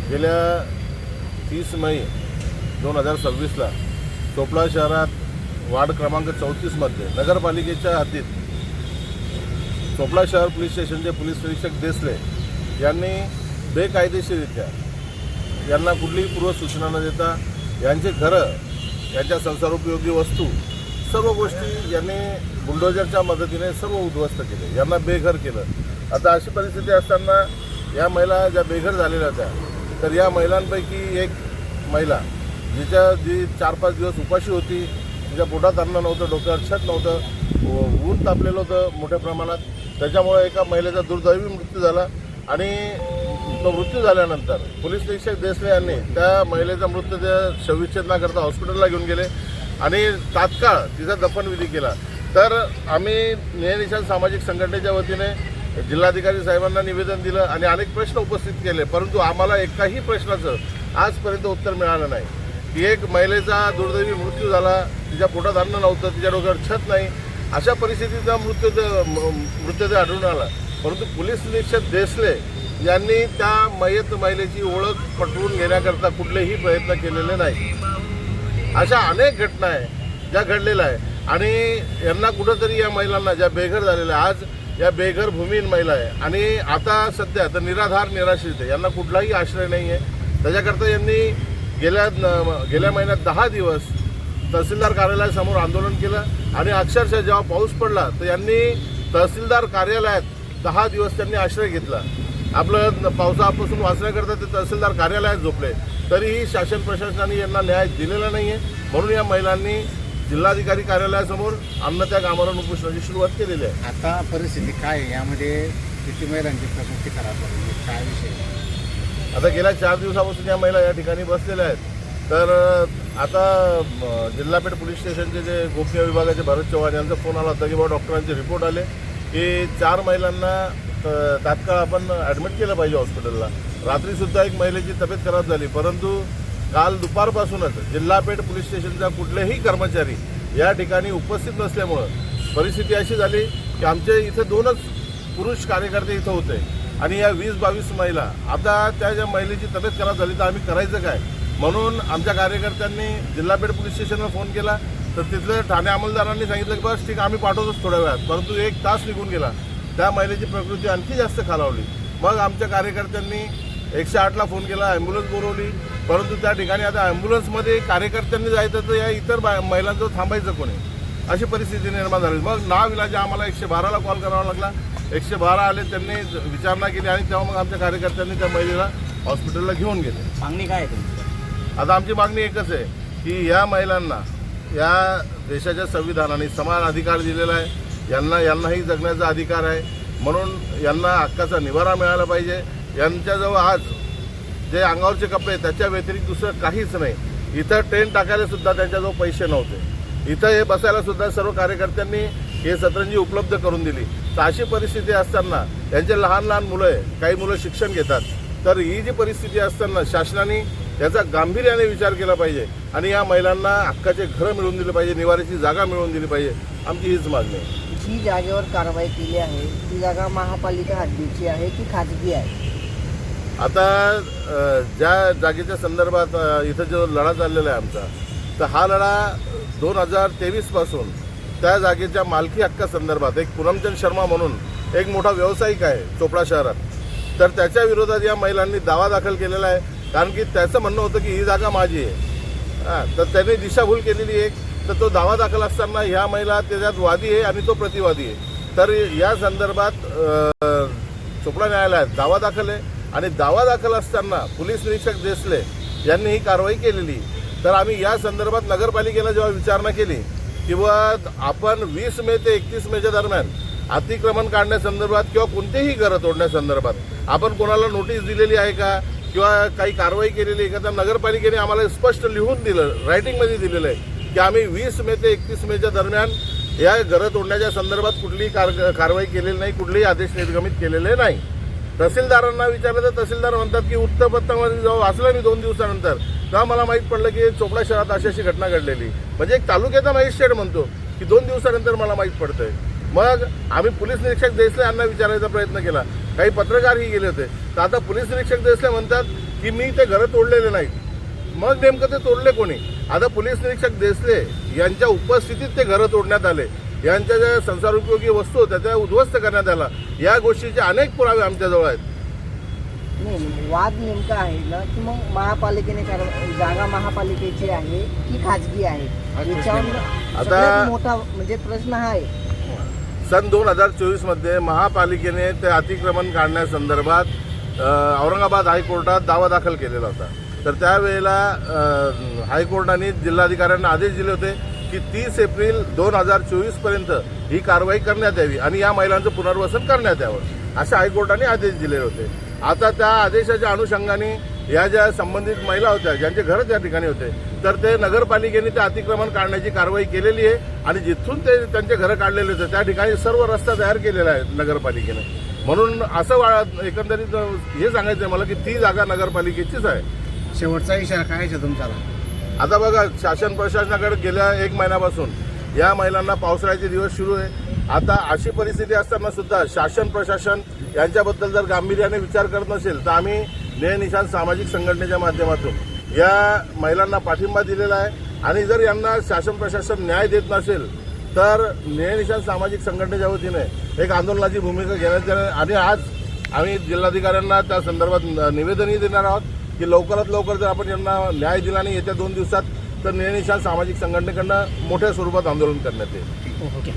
गेल्या 30 मे 2026ला चोपडा शहरात वार्ड क्रमांक 34मध्ये नगरपालिकेच्या हद्दीत चोपडा शहर पोलीस स्टेशनचे पोलीस निरीक्षक देसले यांनी बेकायदेशीररित्या यांना कुठलीही पूर्वसूचना न देता यांचे घरं, यांच्या संसारोपयोगी वस्तू, सर्व गोष्टी यांनी बुलडोजरच्या मदतीने सर्व उद्ध्वस्त केले, यांना बेघर केलं। आता अशी परिस्थिती असताना या महिला ज्या बेघर झालेल्या होत्या, तर या महिलांपैकी एक महिला जी 4-5 दिवस उपाशी होती, तिच्या पोटात अन्न नव्हतं, डोक्यावर छत नव्हतं, ऊन तापलेलं होतं मोठ्या प्रमाणात, त्याच्यामुळे एका महिलेचा दुर्दैवी मृत्यू झाला। आणि तो मृत्यू झाल्यानंतर पोलीस निरीक्षक देसले यांनी त्या महिलेचा मृतदेह शवविच्छेदनाकरता हॉस्पिटलला घेऊन गेले आणि तात्काळ तिचा दफनविधी केला। तर आम्ही न्यायनिशाण सामाजिक संघटनेच्या वतीने जिल्हाधिकारी साहेबांना निवेदन दिलं आणि अनेक प्रश्न उपस्थित केले, परंतु आम्हाला एकाही प्रश्नाचं आजपर्यंत उत्तर मिळालं नाही। की एक महिलेचा दुर्दैवी मृत्यू झाला, तिच्या पोटात अन्न नव्हतं, तिच्या डोक्यावर छत नाही, अशा परिस्थितीचा मृतदेह आढळून आला, परंतु पोलीस निरीक्षक देसले यांनी त्या महिलेची ओळख पटवून घेण्याकरता कुठलेही प्रयत्न केलेले नाही। अशा अनेक घटना आहे ज्या घडलेल्या आहे आणि यांना कुठंतरी या महिलांना ज्या बेघर झालेल्या, आज या बेघर भूमीहीन महिला आहे आणि आता सध्या तर निराधार निराश्रित आहे, यांना कुठलाही आश्रय नाही आहे। त्याच्याकरता यांनी गेल्या महिन्यात 10 दिवस तहसीलदार कार्यालयासमोर आंदोलन केलं आणि अक्षरशः जेव्हा पाऊस पडला तर यांनी तहसीलदार कार्यालयात 10 दिवस त्यांनी आश्रय घेतला। आपलं पावसापासून वाचण्याकरता ते तहसीलदार कार्यालयात झोपले, तरीही शासन प्रशासनाने यांना न्याय दिलेला नाही आहे। म्हणून या महिलांनी जिल्हाधिकारी कार्यालयासमोर अन्नत्याग आमरण उपोषणाची सुरुवात केलेली आहे। आता परिस्थिती काय आहे, यामध्ये किती महिलांची प्रकृती खराब झाली, काय विषय? आता गेल्या 4 दिवसापासून या महिला या ठिकाणी बसलेल्या आहेत। तर आता जिल्हापेठ पोलीस स्टेशनचे जे गोपनीय विभागाचे भरत चव्हाण यांचा फोन आला होता की बाबा डॉक्टरांचे रिपोर्ट आले की 4 महिलांना तात्काळ आपण ॲडमिट केलं पाहिजे हॉस्पिटलला। रात्रीसुद्धा एक महिलेची तब्येत खराब झाली, परंतु काल दुपारपासूनच जिल्हापेठ पोलीस स्टेशनचा कुठलेही कर्मचारी या ठिकाणी उपस्थित नसल्यामुळं परिस्थिती अशी झाली की आमचे इथे 2च पुरुष कार्यकर्ते इथं होते आणि या 20-22 महिला। आता त्या ज्या महिलेची तब्येत खराब झाली तर आम्ही करायचं काय, म्हणून आमच्या कार्यकर्त्यांनी जिल्हापेठ पोलीस स्टेशनला फोन केला तर तिथल्या ठाणे अंमलदारांनी सांगितलं की बस ठीक आम्ही पाठवतोच थोड्या वेळात, परंतु 1 तास निघून गेला, त्या महिलेची प्रकृती आणखी जास्त खालावली। मग आमच्या कार्यकर्त्यांनी 108ला फोन केला, ॲम्ब्युलन्स बोलवली, परंतु त्या ठिकाणी आता ॲम्ब्युलन्समध्ये कार्यकर्त्यांनी जायचं तर या इतर महिलांचं थांबायचं कोणी, अशी परिस्थिती निर्माण झाली। मग नाविलाज आम्हाला 112ला कॉल करावा लागला, 112 आले, त्यांनी विचारणा केली आणि तेव्हा मग आमच्या कार्यकर्त्यांनी त्या महिलेला हॉस्पिटलला घेऊन गेले। मागणी काय आहे तुमची? आता आमची मागणी एकच आहे की या महिलांना या देशाच्या संविधानाने समान अधिकार दिलेला आहे, यांनाही जगण्याचा अधिकार आहे, म्हणून यांना हक्काचा निवारा मिळाला पाहिजे। यांच्याजवळ आज जे अंगावरचे कपडे त्याच्या व्यतिरिक्त दुसरं काहीच नाही। इथं टेंट टाकायला सुद्धा त्यांच्याजवळ पैसे नव्हते, इथं हे बसायला सुद्धा सर्व कार्यकर्त्यांनी हे सतरंजी उपलब्ध करून दिली। तर अशी परिस्थिती असताना यांचे लहान लहान मुलं आहे, काही मुलं शिक्षण घेतात, तर ही जी परिस्थिती असताना शासनाने याचा गांभीर्याने विचार केला पाहिजे आणि या महिलांना हक्काचे घरं मिळवून दिले पाहिजे, निवाऱ्याची जागा मिळवून दिली पाहिजे, आमची हीच मागणी आहे। जी जागेवर कारवाई केली आहे ती जागा महापालिका हद्दीची आहे की खाजगी आहे? आता ज्या जागेच्या संदर्भात इथं जो लढा चाललेला आहे आमचा, तर हा लढा 2023 पासून त्या जागेच्या मालकी हक्कासंदर्भात एक पूनमचंद शर्मा म्हणून एक मोठा व्यावसायिक आहे चोपडा शहरात, तर त्याच्या विरोधात या महिलांनी दावा दाखल केलेला आहे, कारण की त्याचं म्हणणं होतं की ही जागा माझी आहे। तर त्याने दिशाभूल केलेली एक, तर तो दावा दाखल असताना ह्या महिला त्याच्यात वादी आहे आणि तो प्रतिवादी आहे। तर या संदर्भात चोपडा न्यायालयात दावा दाखल आहे आणि दावा दाखल असताना पोलीस निरीक्षक देसले यांनी ही कारवाई केलेली। तर आम्ही या संदर्भात नगरपालिकेला जेव्हा विचारणा केली किंवा आपण 20 मे ते 31 मेच्या दरम्यान अतिक्रमण काढण्यासंदर्भात किंवा कोणतेही घरं तोडण्यासंदर्भात आपण कोणाला नोटीस दिलेली आहे का किंवा काही कारवाई केलेली आहे का, तर नगरपालिकेने आम्हाला स्पष्ट लिहून दिलं, रायटिंगमध्ये दिलेलं आहे की आम्ही 20 मे ते 31 मेच्या दरम्यान या घरं तोडण्याच्या संदर्भात कुठलीही कारवाई केलेली नाही, कुठलेही आदेश निर्गमित केलेले नाही। तहसीलदारांना विचारलं तर तहसीलदार म्हणतात की वृत्तपत्रामध्ये जेव्हा वाचलं मी 2 दिवसानंतर, तेव्हा मला माहीत पडलं की चोपडा शहरात अशी घटना घडलेली। म्हणजे एक तालुक्याचा मजिस्ट्रेट म्हणतो की 2 दिवसानंतर मला माहीत पडतंय। मग आम्ही पोलीस निरीक्षक देसले यांना विचारायचा प्रयत्न केला, काही पत्रकारही गेले होते, तर आता पोलीस निरीक्षक देसले म्हणतात की मी ते घरं तोडलेले नाहीत. मग नेमकं ते तोडले कोणी? आता पोलीस निरीक्षक देसले यांच्या उपस्थितीत ते घरं तोडण्यात आले. यांच्या ज्या संसारोपयोगी वस्तू होत्या त्या उद्ध्वस्त करण्यात आल्या. या गोष्टीचे अनेक पुरावे आमच्याजवळ आहेत. नाही, वाद नेमका आहे ना की मग महापालिकेने जागा महापालिकेची आहे की खाजगी आहे, याच्यावर सगळ्यात मोठा म्हणजे प्रश्न हा आहे. सन 2024 मध्ये महापालिकेने ते अतिक्रमण काढण्यासंदर्भात औरंगाबाद हायकोर्टात दावा दाखल केलेला होता. तर त्यावेळेला हायकोर्टाने जिल्हाधिकाऱ्यांना आदेश दिले होते की 30 एप्रिल 2024 पर्यंत ही कारवाई करण्यात यावी आणि या महिलांचं पुनर्वसन करण्यात यावं असे हायकोर्टाने आदेश दिले होते. आता त्या आदेशाच्या अनुषंगाने या ज्या संबंधित महिला होत्या ज्यांचे घर त्या ठिकाणी होते तर ते नगरपालिकेने ते अतिक्रमण काढण्याची कारवाई केलेली आहे आणि जिथून ते त्यांचे घरं काढलेले होते त्या ठिकाणी सर्व रस्ता तयार केलेला आहे नगरपालिकेने. म्हणून असं एकंदरीत हे सांगायचं आहे मला की ती जागा नगरपालिकेचीच आहे. शेवटचा इशारा काय आहे तुमचा? आता बघा, शासन प्रशासनाकडे गेल्या 1 महिन्यापासून या महिलांना पावसाळ्याचे दिवस सुरू आहे. आता अशी परिस्थिती असताना सुद्धा शासन प्रशासन यांच्याबद्दल जर गांभीर्याने विचार करत नसेल तर आम्ही न्याय निशाण सामाजिक संघटनेच्या माध्यमातून या महिलांना पाठिंबा दिलेला आहे आणि जर यांना शासन प्रशासन न्याय देत नसेल तर न्याय निशाण सामाजिक संघटनेच्या वतीने एक आंदोलनाची भूमिका घेण्यात येणार आणि आज आम्ही जिल्हाधिकाऱ्यांना त्या संदर्भात निवेदनही देणार आहोत की लवकरात लवकर जर आपण यांना न्याय दिला नाही येत्या 2 दिवसात तर न्याय निशाण सामाजिक संघटनेकडनं मोठ्या स्वरूपात आंदोलन करण्यात येईल. ओके.